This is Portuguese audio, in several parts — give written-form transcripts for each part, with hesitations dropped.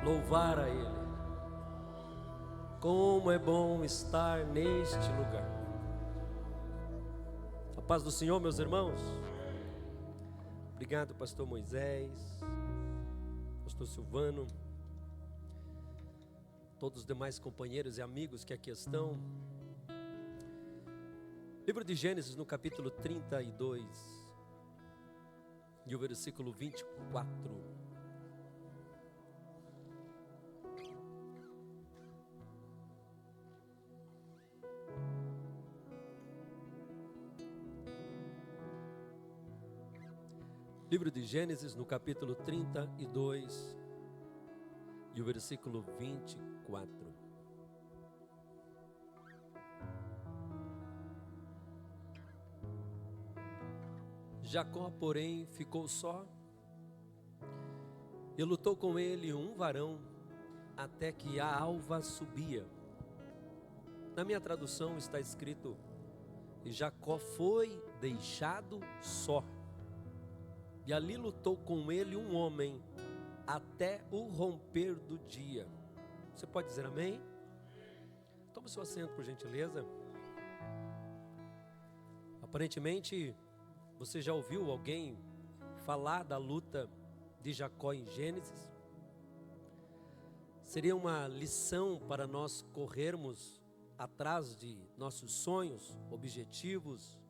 louvar a Ele. Como é bom estar neste lugar. A paz do Senhor, meus irmãos. Obrigado, pastor Moisés, pastor Silvano, todos os demais companheiros e amigos que aqui estão. Livro de Gênesis, no capítulo 32, e o versículo 24. Livro de Gênesis, no capítulo 32, e o versículo 24. Jacó, porém, ficou só, e lutou com ele um varão, até que a alva subia. Na minha tradução está escrito: e Jacó foi deixado só. E ali lutou com ele um homem, até o romper do dia. Você pode dizer amém? Tome seu assento, por gentileza. Aparentemente, você já ouviu alguém falar da luta de Jacó em Gênesis? Seria uma lição para nós corrermos atrás de nossos sonhos, objetivos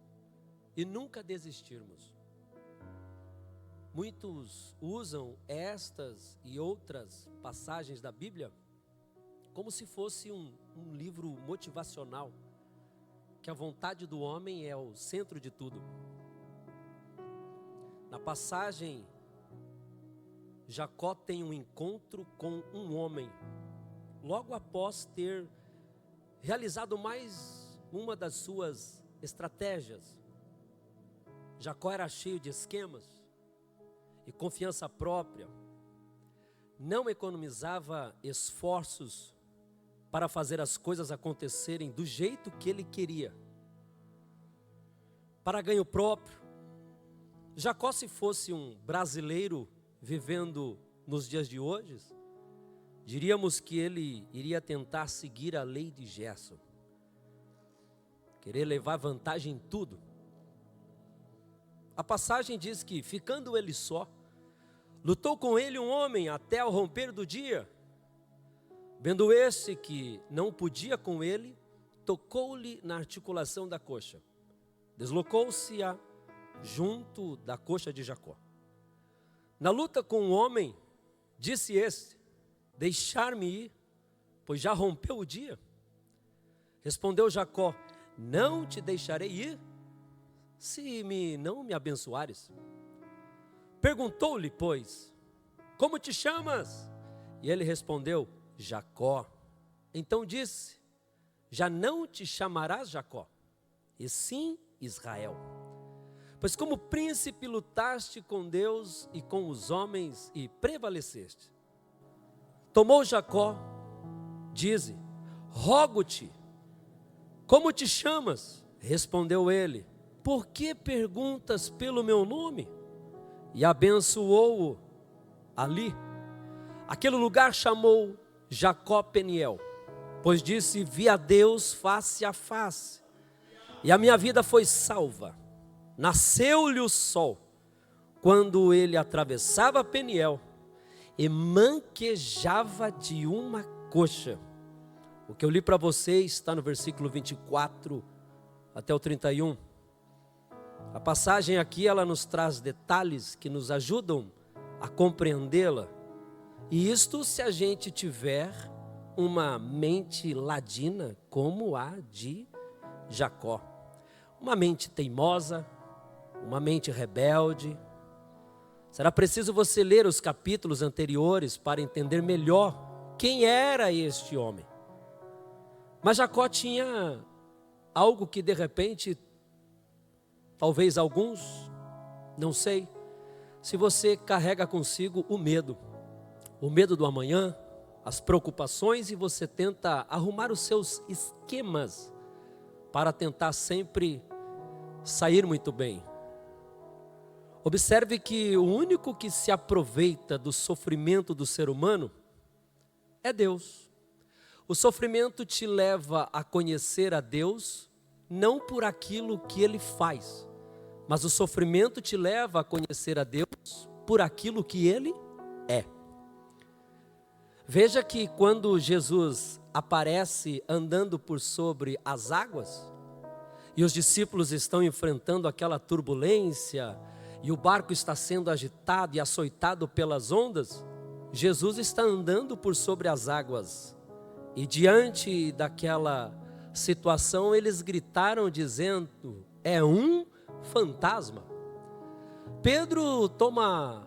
e nunca desistirmos. Muitos usam estas e outras passagens da Bíblia como se fosse um livro motivacional, que a vontade do homem é o centro de tudo. Na passagem, Jacó tem um encontro com um homem, logo após ter realizado mais uma das suas estratégias. Jacó era cheio de esquemas e confiança própria, não economizava esforços para fazer as coisas acontecerem do jeito que ele queria, para ganho próprio. Jacó, se fosse um brasileiro vivendo nos dias de hoje, diríamos que ele iria tentar seguir a lei de Gerson, querer levar vantagem em tudo. A passagem diz que, ficando ele só, lutou com ele um homem até o romper do dia. Vendo esse que não podia com ele, tocou-lhe na articulação da coxa. Deslocou-se-a junto da coxa de Jacó. Na luta com o homem, disse este: deixar-me ir, pois já rompeu o dia. Respondeu Jacó: não te deixarei ir, se não me abençoares. Perguntou-lhe, pois, como te chamas? E ele respondeu: Jacó. Então disse: já não te chamarás Jacó, e sim Israel. Pois como príncipe lutaste com Deus e com os homens e prevaleceste. Tomou Jacó, dize: rogo-te, como te chamas? Respondeu ele: por que perguntas pelo meu nome? E abençoou-o ali. Aquele lugar chamou Jacó Peniel, pois disse: vi a Deus face a face, e a minha vida foi salva. Nasceu-lhe o sol, quando ele atravessava Peniel, e manquejava de uma coxa. O que eu li para vocês está no versículo 24 até o 31. A passagem aqui, ela nos traz detalhes que nos ajudam a compreendê-la. E isto se a gente tiver uma mente ladina como a de Jacó. Uma mente teimosa, uma mente rebelde. Será preciso você ler os capítulos anteriores para entender melhor quem era este homem. Mas Jacó tinha algo que de repente, talvez alguns, não sei, se você carrega consigo o medo do amanhã, as preocupações, e você tenta arrumar os seus esquemas para tentar sempre sair muito bem. Observe que o único que se aproveita do sofrimento do ser humano é Deus. O sofrimento te leva a conhecer a Deus, não por aquilo que Ele faz, mas o sofrimento te leva a conhecer a Deus por aquilo que Ele é. Veja que quando Jesus aparece andando por sobre as águas, e os discípulos estão enfrentando aquela turbulência, e o barco está sendo agitado e açoitado pelas ondas, Jesus está andando por sobre as águas. E diante daquela situação, eles gritaram dizendo: é um fantasma. Pedro toma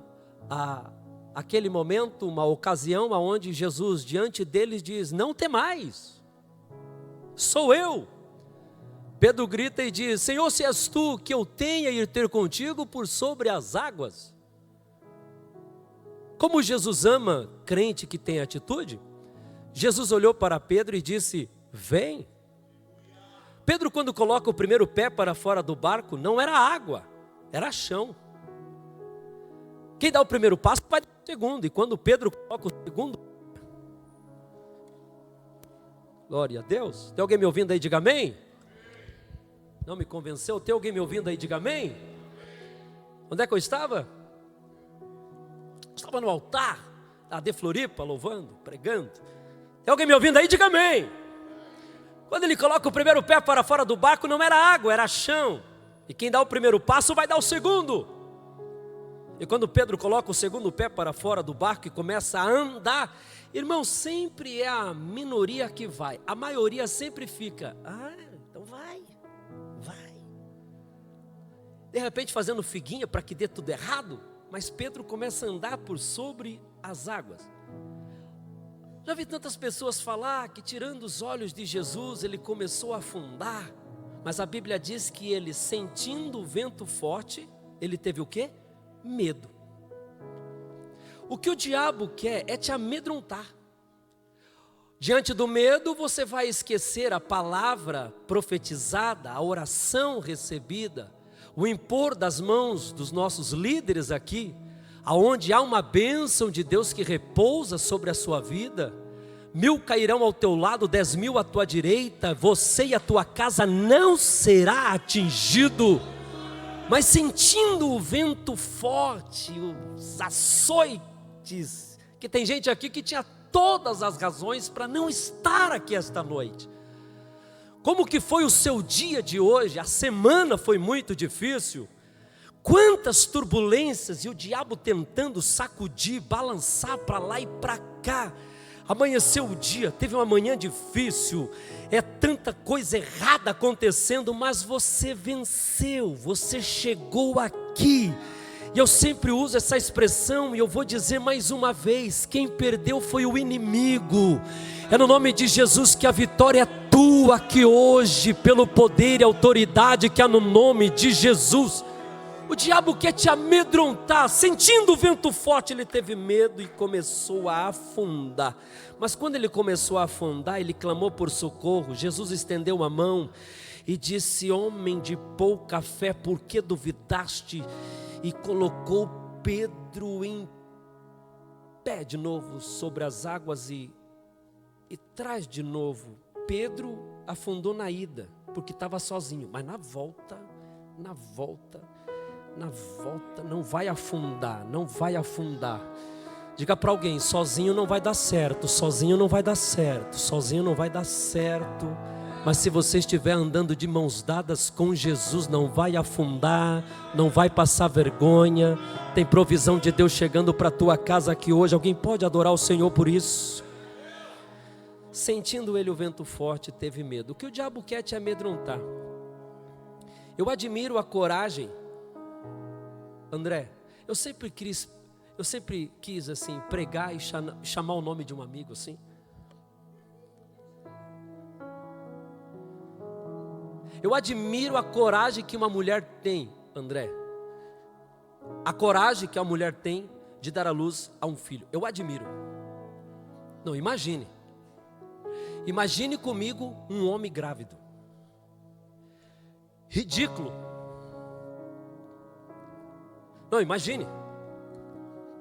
aquele momento, uma ocasião onde Jesus diante deles diz: não temais, sou eu. Pedro grita e diz: Senhor, se és tu, que eu tenha ir ter contigo por sobre as águas. Como Jesus ama crente que tem atitude, Jesus olhou para Pedro e disse: vem. Pedro, quando coloca o primeiro pé para fora do barco, não era água, era chão. Quem dá o primeiro passo vai dar o segundo, e quando Pedro coloca o segundo, glória a Deus. Tem alguém me ouvindo aí? Diga amém. Não me convenceu? Tem alguém me ouvindo aí? Diga amém. Onde é que eu estava? Estava no altar da De Floripa, louvando, pregando. Tem alguém me ouvindo aí? Diga amém. Quando ele coloca o primeiro pé para fora do barco, não era água, era chão. E quem dá o primeiro passo vai dar o segundo. E quando Pedro coloca o segundo pé para fora do barco e começa a andar, irmão, sempre é a minoria que vai. A maioria sempre fica: então vai. De repente fazendo figuinha para que dê tudo errado. Mas Pedro começa a andar por sobre as águas. Já vi tantas pessoas falar que tirando os olhos de Jesus, ele começou a afundar. Mas a Bíblia diz que ele, sentindo o vento forte, ele teve o quê? Medo. O que o diabo quer é te amedrontar. Diante do medo, você vai esquecer a palavra profetizada, a oração recebida, o impor das mãos dos nossos líderes aqui, aonde há uma bênção de Deus que repousa sobre a sua vida. 1000 cairão ao teu lado, 10.000 à tua direita, você e a tua casa não será atingido. Mas sentindo o vento forte, os açoites, que tem gente aqui que tinha todas as razões para não estar aqui esta noite. Como que foi o seu dia de hoje? A semana foi muito difícil. Quantas turbulências e o diabo tentando sacudir, balançar para lá e para cá. Amanheceu o dia, teve uma manhã difícil, é tanta coisa errada acontecendo, mas você venceu, você chegou aqui. E eu sempre uso essa expressão e eu vou dizer mais uma vez: quem perdeu foi o inimigo. É no nome de Jesus que a vitória é tua aqui hoje, pelo poder e autoridade que há no nome de Jesus. O diabo quer te amedrontar. Sentindo o vento forte, ele teve medo e começou a afundar. Mas quando ele começou a afundar, ele clamou por socorro. Jesus estendeu a mão e disse: homem de pouca fé, por que duvidaste? E colocou Pedro em pé de novo sobre as águas e traz de novo. Pedro afundou na ida, porque estava sozinho, mas na volta, não vai afundar, não vai afundar. Diga para alguém: sozinho não vai dar certo, sozinho não vai dar certo, sozinho não vai dar certo. Mas se você estiver andando de mãos dadas com Jesus, não vai afundar, não vai passar vergonha. Tem provisão de Deus chegando para a tua casa aqui hoje. Alguém pode adorar o Senhor por isso? Sentindo ele o vento forte, teve medo. O que o diabo quer é te amedrontar. Eu admiro a coragem. André, eu sempre quis assim, pregar e chamar o nome de um amigo assim. Eu admiro a coragem que uma mulher tem, André. A coragem que a mulher tem de dar à luz a um filho. Eu admiro. Não, imagine. Imagine comigo um homem grávido. Ridículo. Não, imagine.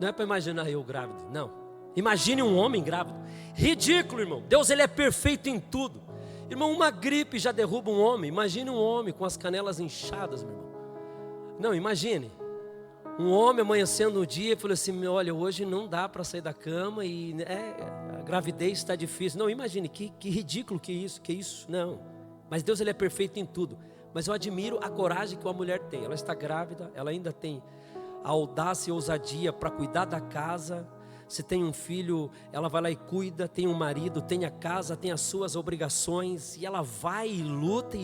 Não é para imaginar eu grávido, não. Imagine um homem grávido. Ridículo, irmão. Deus, ele é perfeito em tudo. Irmão, uma gripe já derruba um homem. Imagine um homem com as canelas inchadas, meu irmão. Não, imagine. Um homem amanhecendo um dia e falou assim: olha, hoje não dá para sair da cama e a gravidez está difícil. Não, imagine, que ridículo que isso. Não, mas Deus, ele é perfeito em tudo. Mas eu admiro a coragem que uma mulher tem. Ela está grávida, ela ainda tem a audácia e ousadia para cuidar da casa. Se tem um filho, ela vai lá e cuida. Tem um marido, tem a casa, tem as suas obrigações. E ela vai e luta.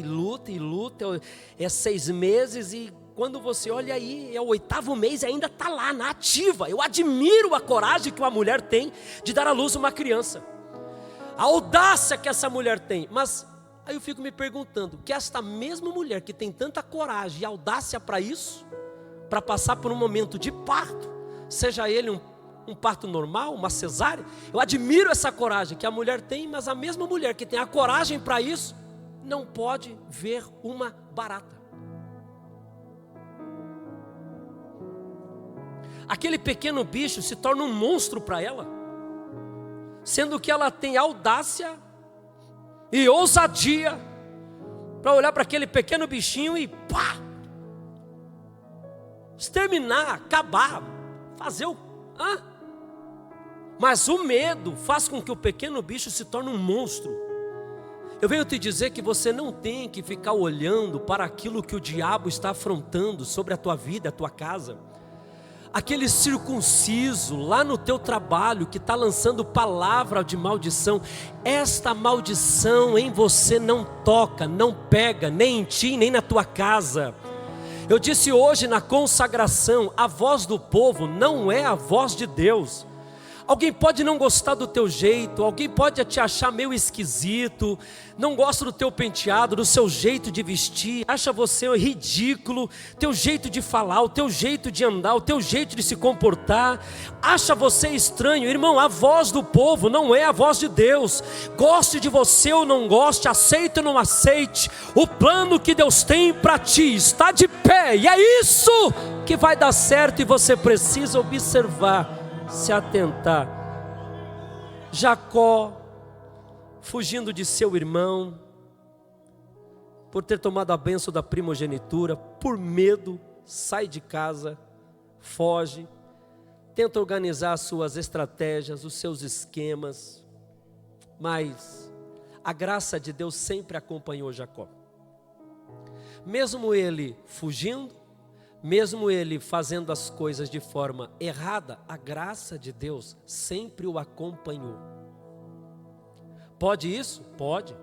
É 6 meses e quando você olha aí, é o 8º mês e ainda está lá, na ativa. Eu admiro a coragem que uma mulher tem de dar à luz uma criança. A audácia que essa mulher tem. Mas aí eu fico me perguntando, que esta mesma mulher que tem tanta coragem e audácia para isso, para passar por um momento de parto, seja ele um parto normal, uma cesárea, eu admiro essa coragem que a mulher tem, mas a mesma mulher que tem a coragem para isso, não pode ver uma barata. Aquele pequeno bicho se torna um monstro para ela, sendo que ela tem audácia e ousadia para olhar para aquele pequeno bichinho e pá! Exterminar, acabar, fazer o... Mas o medo faz com que o pequeno bicho se torne um monstro. Eu venho te dizer que você não tem que ficar olhando para aquilo que o diabo está afrontando sobre a tua vida, a tua casa. Aquele circunciso lá no teu trabalho que está lançando palavra de maldição, esta maldição em você não toca, não pega, nem em ti, nem na tua casa. Eu disse hoje na consagração, a voz do povo não é a voz de Deus. Alguém pode não gostar do teu jeito, alguém pode te achar meio esquisito, não gosta do teu penteado, do seu jeito de vestir, acha você ridículo, teu jeito de falar, o teu jeito de andar, o teu jeito de se comportar, acha você estranho. Irmão, a voz do povo não é a voz de Deus. Goste de você ou não goste, aceite ou não aceite, o plano que Deus tem para ti está de pé, e é isso que vai dar certo, e você precisa observar, se atentar. Jacó, fugindo de seu irmão, por ter tomado a bênção da primogenitura, por medo, sai de casa, foge, tenta organizar as suas estratégias, os seus esquemas, mas a graça de Deus sempre acompanhou Jacó. Mesmo ele fugindo, mesmo ele fazendo as coisas de forma errada, a graça de Deus sempre o acompanhou. Pode isso? Pode.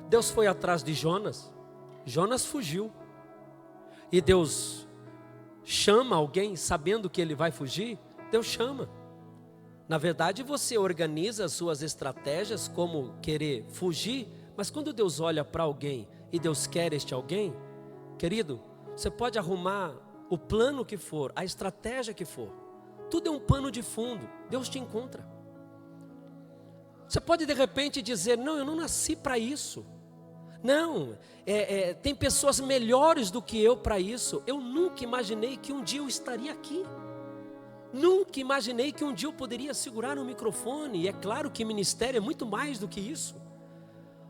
Deus foi atrás de Jonas, Jonas fugiu, e Deus chama alguém sabendo que ele vai fugir? Deus chama. Na verdade, você organiza as suas estratégias como querer fugir, mas quando Deus olha para alguém e Deus quer este alguém, querido, você pode arrumar o plano que for, a estratégia que for, tudo é um pano de fundo, Deus te encontra. Você pode de repente dizer: não, eu não nasci para isso. Não, tem pessoas melhores do que eu para isso. Eu nunca imaginei que um dia eu estaria aqui. Nunca imaginei que um dia eu poderia segurar um microfone. E é claro que ministério é muito mais do que isso.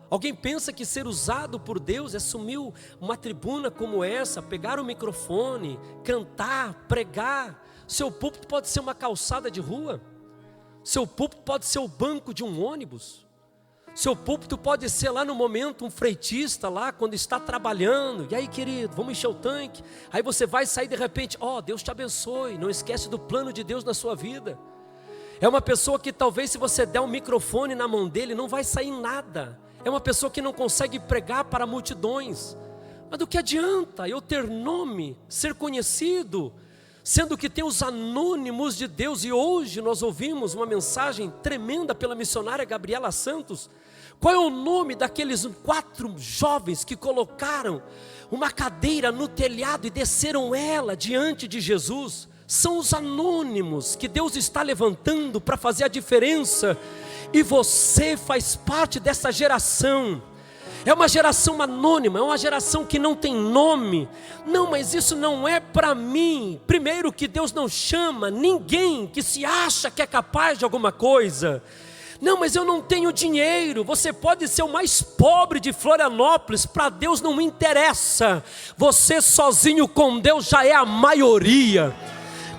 Alguém pensa que ser usado por Deus é assumir uma tribuna como essa, pegar o microfone, cantar, pregar. Seu púlpito pode ser uma calçada de rua. Seu púlpito pode ser o banco de um ônibus. Seu púlpito pode ser lá no momento um freitista lá quando está trabalhando. E aí, querido, vamos encher o tanque. Aí você vai sair de repente, Deus te abençoe. Não esquece do plano de Deus na sua vida. É uma pessoa que talvez se você der um microfone na mão dele não vai sair nada. É uma pessoa que não consegue pregar para multidões. Mas do que adianta eu ter nome, ser conhecido, sendo que tem os anônimos de Deus? E hoje nós ouvimos uma mensagem tremenda pela missionária Gabriela Santos. Qual é o nome daqueles 4 jovens que colocaram uma cadeira no telhado e desceram ela diante de Jesus? São os anônimos que Deus está levantando para fazer a diferença. E você faz parte dessa geração. É uma geração anônima, é uma geração que não tem nome. Não, mas isso não é para mim. Primeiro que Deus não chama ninguém que se acha que é capaz de alguma coisa. Não, mas eu não tenho dinheiro. Você pode ser o mais pobre de Florianópolis, para Deus não me interessa. Você sozinho com Deus já é a maioria.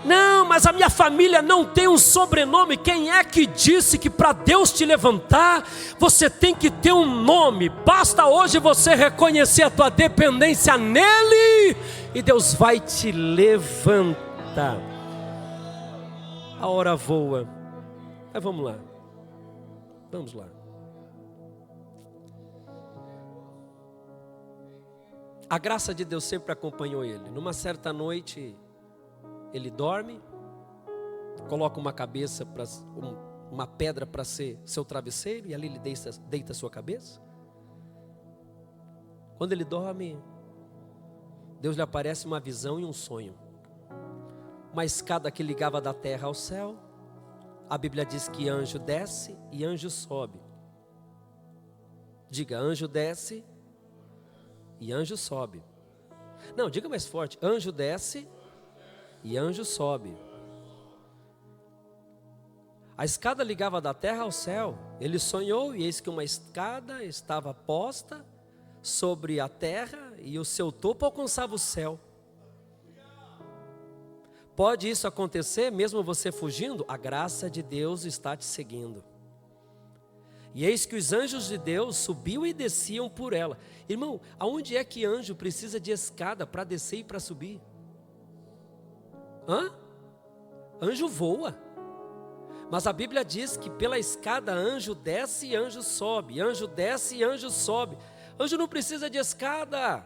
Não, mas a minha família não tem um sobrenome. Quem é que disse que para Deus te levantar, você tem que ter um nome? Basta hoje você reconhecer a tua dependência nele, e Deus vai te levantar. A hora voa, mas vamos lá. Vamos lá. A graça de Deus sempre acompanhou ele. Numa certa noite, ele dorme, coloca uma pedra para ser seu travesseiro, e ali ele deita a sua cabeça. Quando ele dorme, Deus lhe aparece uma visão e um sonho. Uma escada que ligava da terra ao céu. A Bíblia diz que anjo desce e anjo sobe. Diga, anjo desce e anjo sobe. Não, diga mais forte, anjo desce e anjo sobe. A escada ligava da terra ao céu. Ele sonhou, e eis que uma escada estava posta sobre a terra, e o seu topo alcançava o céu. Pode isso acontecer mesmo você fugindo? A graça de Deus está te seguindo. E eis que os anjos de Deus subiam e desciam por ela. Irmão, aonde é que anjo precisa de escada para descer e para subir? Anjo voa. Mas a Bíblia diz que pela escada anjo desce e anjo sobe. Anjo desce e anjo sobe. Anjo não precisa de escada.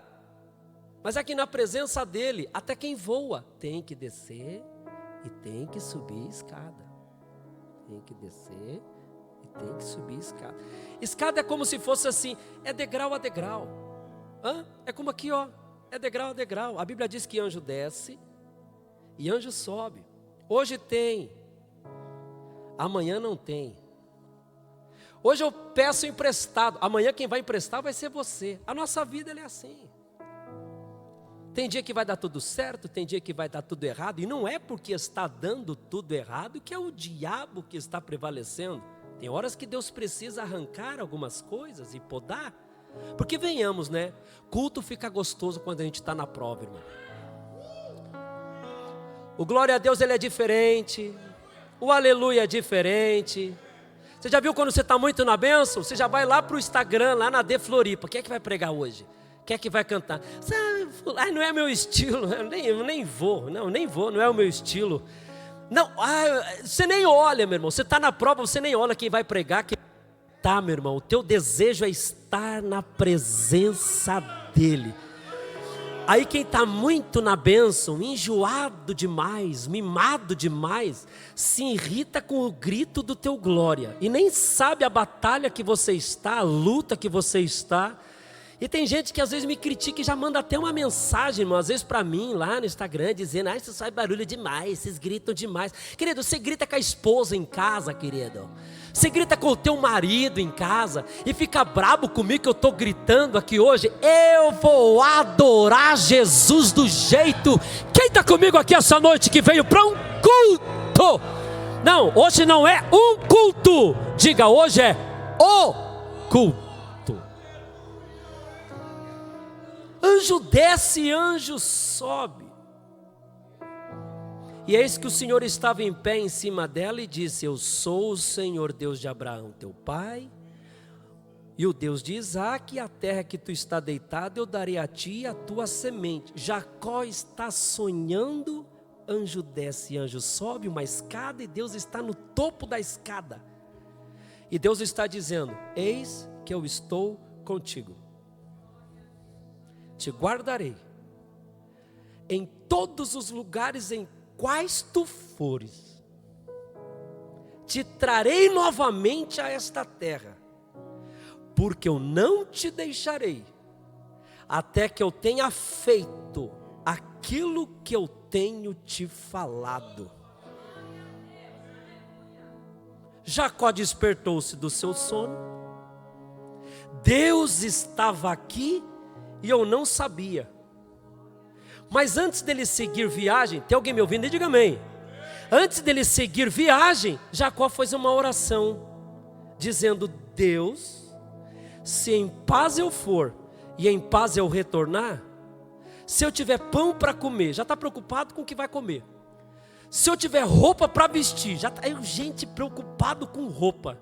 Mas é que na presença dele, até quem voa tem que descer e tem que subir escada. Tem que descer e tem que subir escada. Escada é como se fosse assim, é degrau a degrau. É como aqui, ó, é degrau a degrau. A Bíblia diz que anjo desce e anjo sobe. Hoje tem, amanhã não tem. Hoje eu peço emprestado, amanhã quem vai emprestar vai ser você. A nossa vida ela é assim. Tem dia que vai dar tudo certo, tem dia que vai dar tudo errado. E não é porque está dando tudo errado que é o diabo que está prevalecendo. Tem horas que Deus precisa arrancar algumas coisas e podar. Porque venhamos, né? Culto fica gostoso quando a gente está na prova, irmão. O glória a Deus ele é diferente. O aleluia é diferente. Você já viu quando você está muito na bênção? Você já vai lá para o Instagram, lá na D Floripa. Quem é que vai pregar hoje? Quem é que vai cantar? Não é meu estilo, eu nem vou, não é o meu estilo. Não, você nem olha, meu irmão, você está na prova, você nem olha quem vai pregar, meu irmão, o teu desejo é estar na presença dele. Aí quem está muito na bênção, enjoado demais, mimado demais, se irrita com o grito do teu glória, e nem sabe a batalha que você está, a luta que você está. E tem gente que às vezes me critica e já manda até uma mensagem, irmão, às vezes para mim lá no Instagram, dizendo, isso sai barulho demais, vocês gritam demais. Querido, você grita com a esposa em casa, querido. Você grita com o teu marido em casa e fica brabo comigo que eu estou gritando aqui hoje. Eu vou adorar Jesus do jeito. Quem está comigo aqui essa noite que veio para um culto? Não, hoje não é um culto. Diga, hoje é o culto. Anjo desce, anjo sobe. E eis que o Senhor estava em pé em cima dela e disse, eu sou o Senhor Deus de Abraão, teu pai, e o Deus de Isaque, a terra que tu está deitado, eu darei a ti e a tua semente. Jacó está sonhando, anjo desce, anjo sobe, uma escada, e Deus está no topo da escada. E Deus está dizendo, eis que eu estou contigo. Te guardarei em todos os lugares em quais tu fores. Te trarei novamente a esta terra, porque eu não te deixarei, até que eu tenha feito aquilo que eu tenho te falado. Jacó despertou-se do seu sono. Deus estava aqui e eu não sabia. Mas antes dele seguir viagem, tem alguém me ouvindo? Diga amém. Antes dele seguir viagem, Jacó fez uma oração. dizendo: Deus, se em paz eu for e em paz eu retornar, se eu tiver pão para comer, já está preocupado com o que vai comer. Se eu tiver roupa para vestir, já está gente preocupado com roupa.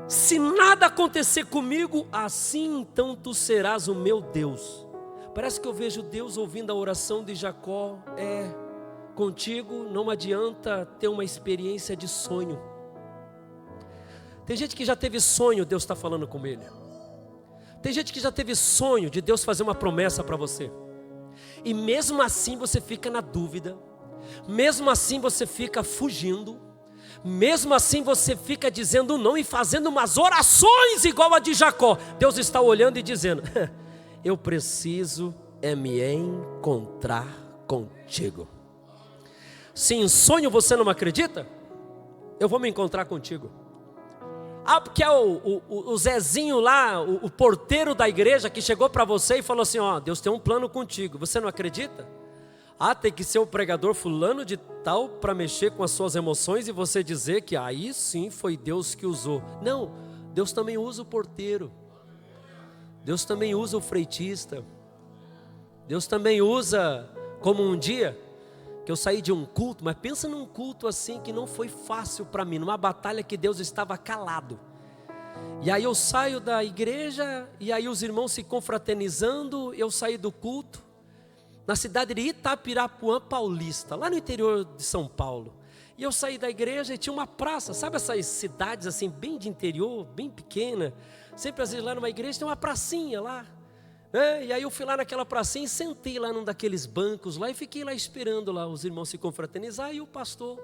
Se nada acontecer comigo, assim então tu serás o meu Deus. Parece que eu vejo Deus ouvindo a oração de Jacó. Contigo não adianta ter uma experiência de sonho. Tem gente que já teve sonho, Deus está falando com ele. Tem gente que já teve sonho de Deus fazer uma promessa para você. E mesmo assim você fica na dúvida. Mesmo assim você fica fugindo. Mesmo assim você fica dizendo não e fazendo umas orações igual a de Jacó. Deus está olhando e dizendo: eu preciso me encontrar contigo. Se em sonho você não acredita, eu vou me encontrar contigo. Porque é o Zezinho lá, o porteiro da igreja, que chegou para você e falou assim: Deus tem um plano contigo. Você não acredita? Tem que ser o pregador fulano de tal para mexer com as suas emoções e você dizer que aí sim foi Deus que usou. Não, Deus também usa o porteiro. Deus também usa o freitista. Deus também usa, como um dia que eu saí de um culto, mas pensa num culto assim que não foi fácil para mim, numa batalha que Deus estava calado. E aí eu saio da igreja, e aí os irmãos se confraternizando, eu saí do culto, na cidade de Itapirapuã Paulista, lá no interior de São Paulo. E eu saí da igreja e tinha uma praça, sabe essas cidades assim, bem de interior, bem pequena, sempre às vezes lá numa igreja tem uma pracinha lá. E aí eu fui lá naquela pracinha e sentei lá num daqueles bancos lá e fiquei lá esperando lá os irmãos se confraternizar e o pastor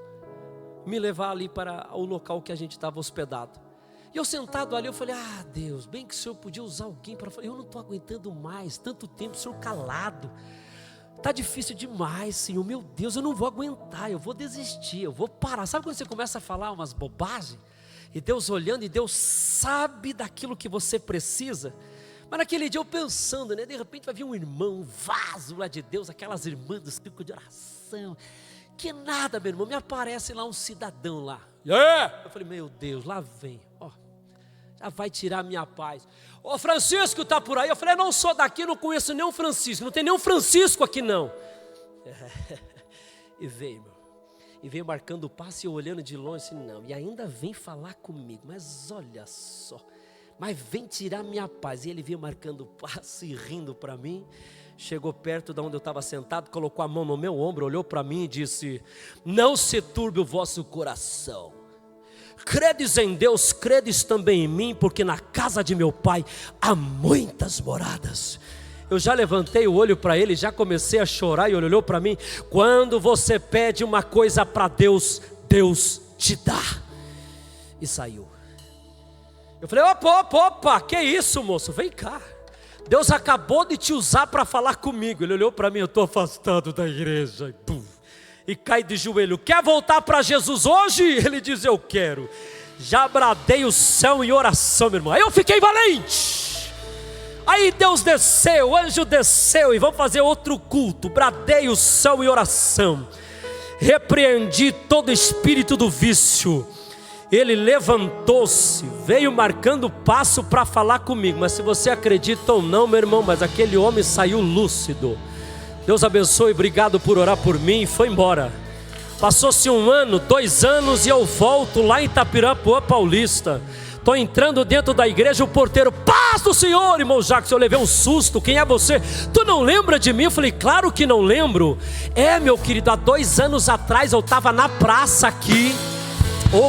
me levar ali para o local que a gente estava hospedado. E eu sentado ali, eu falei: Deus, bem que o Senhor podia usar alguém para falar. Eu não estou aguentando mais, tanto tempo o Senhor calado. Está difícil demais, Senhor, meu Deus, eu não vou aguentar, eu vou desistir, eu vou parar. Sabe quando você começa a falar umas bobagens? E Deus olhando, e Deus sabe daquilo que você precisa. Mas naquele dia eu pensando, de repente vai vir um irmão, um vaso lá de Deus, aquelas irmãs do círculo de oração. Que nada, meu irmão, me aparece lá um cidadão lá. Eu falei: meu Deus, lá vem, já vai tirar a minha paz. Francisco está por aí. Eu falei: eu não sou daqui, não conheço nenhum Francisco, não tem nenhum Francisco aqui não. E veio, meu. E veio marcando o passo e eu olhando de longe assim: não, e ainda vem falar comigo, mas olha só. Mas vem tirar minha paz. E ele veio marcando o passo e rindo para mim. Chegou perto de onde eu estava sentado, colocou a mão no meu ombro, olhou para mim e disse: não se turbe o vosso coração. Credes em Deus, credes também em mim, porque na casa de meu pai há muitas moradas. Eu já levantei o olho para ele, já comecei a chorar e ele olhou para mim. Quando você pede uma coisa para Deus, Deus te dá. E saiu. Eu falei: opa, que isso, moço? Vem cá. Deus acabou de te usar para falar comigo. Ele olhou para mim: eu estou afastado da igreja. E cai de joelho. Quer voltar para Jesus hoje? Ele diz: eu quero. Já bradei o céu em oração, meu irmão. Aí eu fiquei valente. Aí Deus desceu, o anjo desceu, e vamos fazer outro culto. Bradei o céu em oração. Repreendi todo espírito do vício. Ele levantou-se, veio marcando o passo para falar comigo. Mas se você acredita ou não, meu irmão, mas aquele homem saiu lúcido. Deus abençoe, obrigado por orar por mim. E foi embora. Passou-se 1 ano, 2 anos e eu volto lá em Itapirapuã Paulista. Estou entrando dentro da igreja, o porteiro: paz do Senhor, irmão Jacques. Eu levei um susto: quem é você? Tu não lembra de mim? Eu falei: claro que não lembro. Meu querido, há 2 anos atrás eu estava na praça aqui.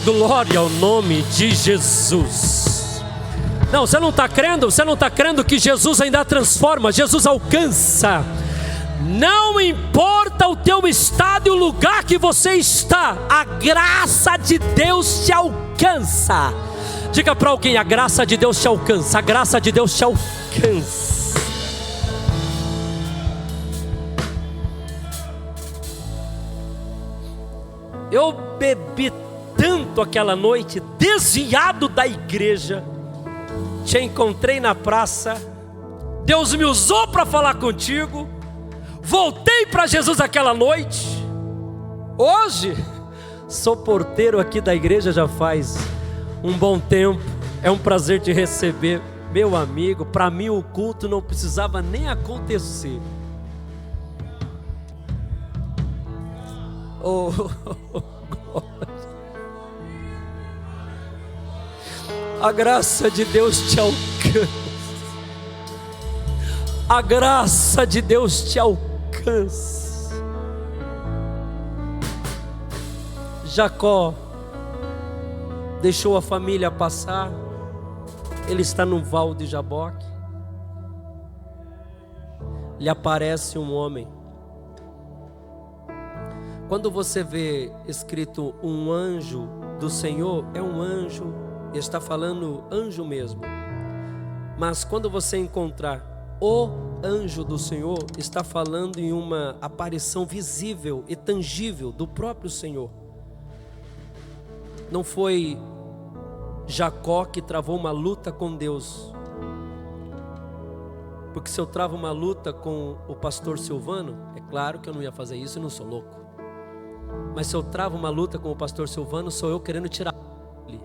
Glória ao nome de Jesus. Não, você não está crendo? Você não está crendo que Jesus ainda transforma? Jesus alcança. Não importa o teu estado e o lugar que você está, a graça de Deus te alcança. Diga para alguém: a graça de Deus te alcança. A graça de Deus te alcança. Eu bebi tanto aquela noite, desviado da igreja. Te encontrei na praça. Deus me usou para falar contigo. Voltei para Jesus aquela noite. Hoje sou porteiro aqui da igreja já faz Um bom tempo, é um prazer te receber, meu amigo. Para mim o culto não precisava nem acontecer. Oh, a graça de Deus te alcança. A graça de Deus te alcança. Jacó deixou a família passar. Ele está no val de Jaboque. Lhe aparece um homem. Quando você vê escrito um anjo do Senhor, é um anjo, está falando anjo mesmo. Mas quando você encontrar o anjo do Senhor, está falando em uma aparição visível e tangível do próprio Senhor. Não foi Jacó que travou uma luta com Deus. Porque se eu travo uma luta com o pastor Silvano, é claro que eu não ia fazer isso e não sou louco. Mas se eu travo uma luta com o pastor Silvano, sou eu querendo tirar ele.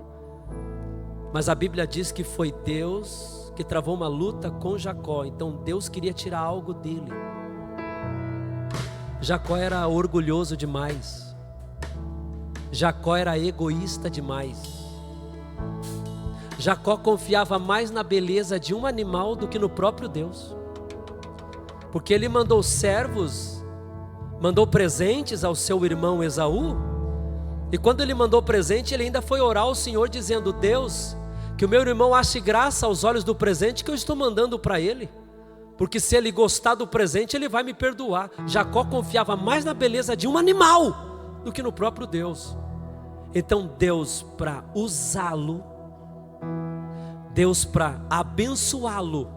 Mas a Bíblia diz que foi Deus que travou uma luta com Jacó. Então Deus queria tirar algo dele. Jacó era orgulhoso demais. Jacó era egoísta demais. Jacó confiava mais na beleza de um animal do que no próprio Deus. Porque ele mandou servos, mandou presentes ao seu irmão Esaú. E quando ele mandou presente, ele ainda foi orar ao Senhor dizendo: Deus, que o meu irmão ache graça aos olhos do presente que eu estou mandando para ele. Porque se ele gostar do presente, ele vai me perdoar. Jacó confiava mais na beleza de um animal do que no próprio Deus. Então Deus, para usá-lo, Deus, para abençoá-lo,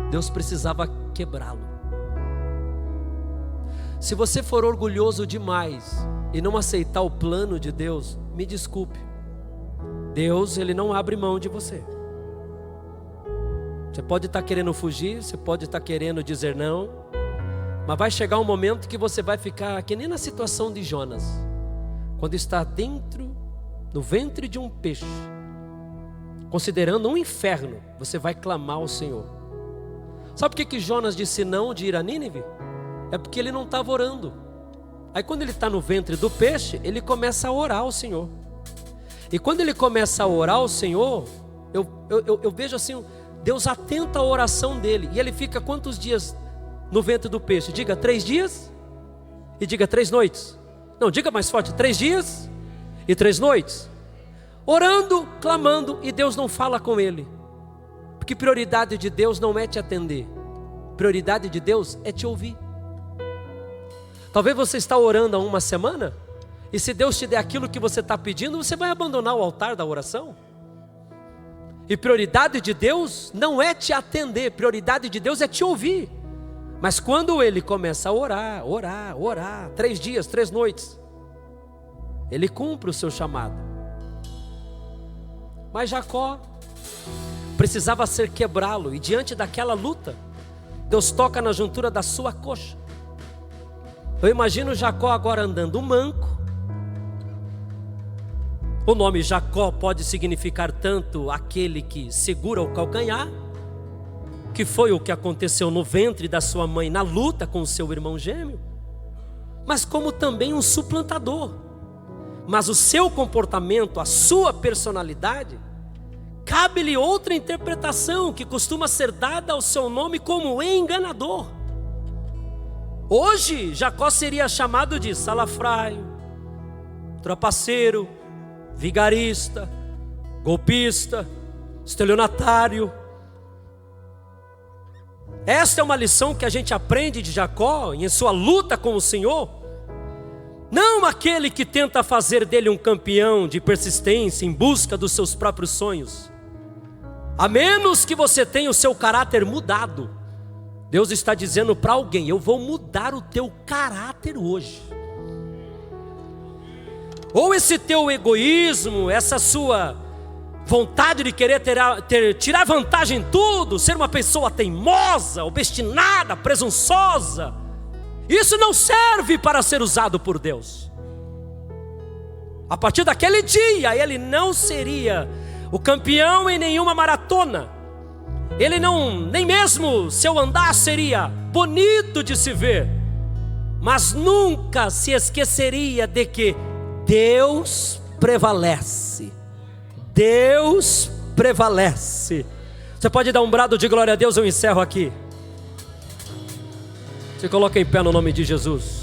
Deus precisava quebrá-lo. Se você for orgulhoso demais e não aceitar o plano de Deus, me desculpe, Deus, Ele não abre mão de você. Você pode estar querendo fugir, você pode estar querendo dizer não, mas vai chegar um momento que você vai ficar que nem na situação de Jonas, quando está dentro, no ventre de um peixe, considerando um inferno, você vai clamar ao Senhor. Sabe por que Jonas disse não de ir a Nínive? É porque ele não estava orando. Aí quando ele está no ventre do peixe, ele começa a orar ao Senhor. E quando ele começa a orar ao Senhor, eu vejo assim, Deus atenta à oração dele. E ele fica quantos dias no ventre do peixe? Diga 3 dias e diga 3 noites. Não, diga mais forte, 3 dias e 3 noites. Orando, clamando, e Deus não fala com ele. Porque prioridade de Deus não é te atender. Prioridade de Deus é te ouvir. Talvez você está orando há uma semana, e se Deus te der aquilo que você está pedindo, você vai abandonar o altar da oração. E prioridade de Deus não é te atender, prioridade de Deus é te ouvir. Mas quando ele começa a orar, 3 dias, 3 noites, ele cumpre o seu chamado. Mas Jacó precisava ser quebrá-lo, e diante daquela luta, Deus toca na juntura da sua coxa. Eu imagino Jacó agora andando manco. O nome Jacó pode significar tanto aquele que segura o calcanhar, que foi o que aconteceu no ventre da sua mãe na luta com o seu irmão gêmeo, mas como também um suplantador. Mas o seu comportamento, a sua personalidade, cabe-lhe outra interpretação que costuma ser dada ao seu nome como enganador. Hoje, Jacó seria chamado de salafraio, trapaceiro, vigarista, golpista, estelionatário. Esta é uma lição que a gente aprende de Jacó em sua luta com o Senhor. Não aquele que tenta fazer dele um campeão de persistência em busca dos seus próprios sonhos. A menos que você tenha o seu caráter mudado. Deus está dizendo para alguém: eu vou mudar o teu caráter hoje. Ou esse teu egoísmo, essa sua vontade de querer tirar vantagem em tudo, ser uma pessoa teimosa, obstinada, presunçosa, isso não serve para ser usado por Deus. A partir daquele dia, ele não seria o campeão em nenhuma maratona. Ele não, nem mesmo seu andar seria bonito de se ver, mas nunca se esqueceria de que Deus prevalece. Deus prevalece. Você pode dar um brado de glória a Deus, eu encerro aqui. Se coloca em pé no nome de Jesus.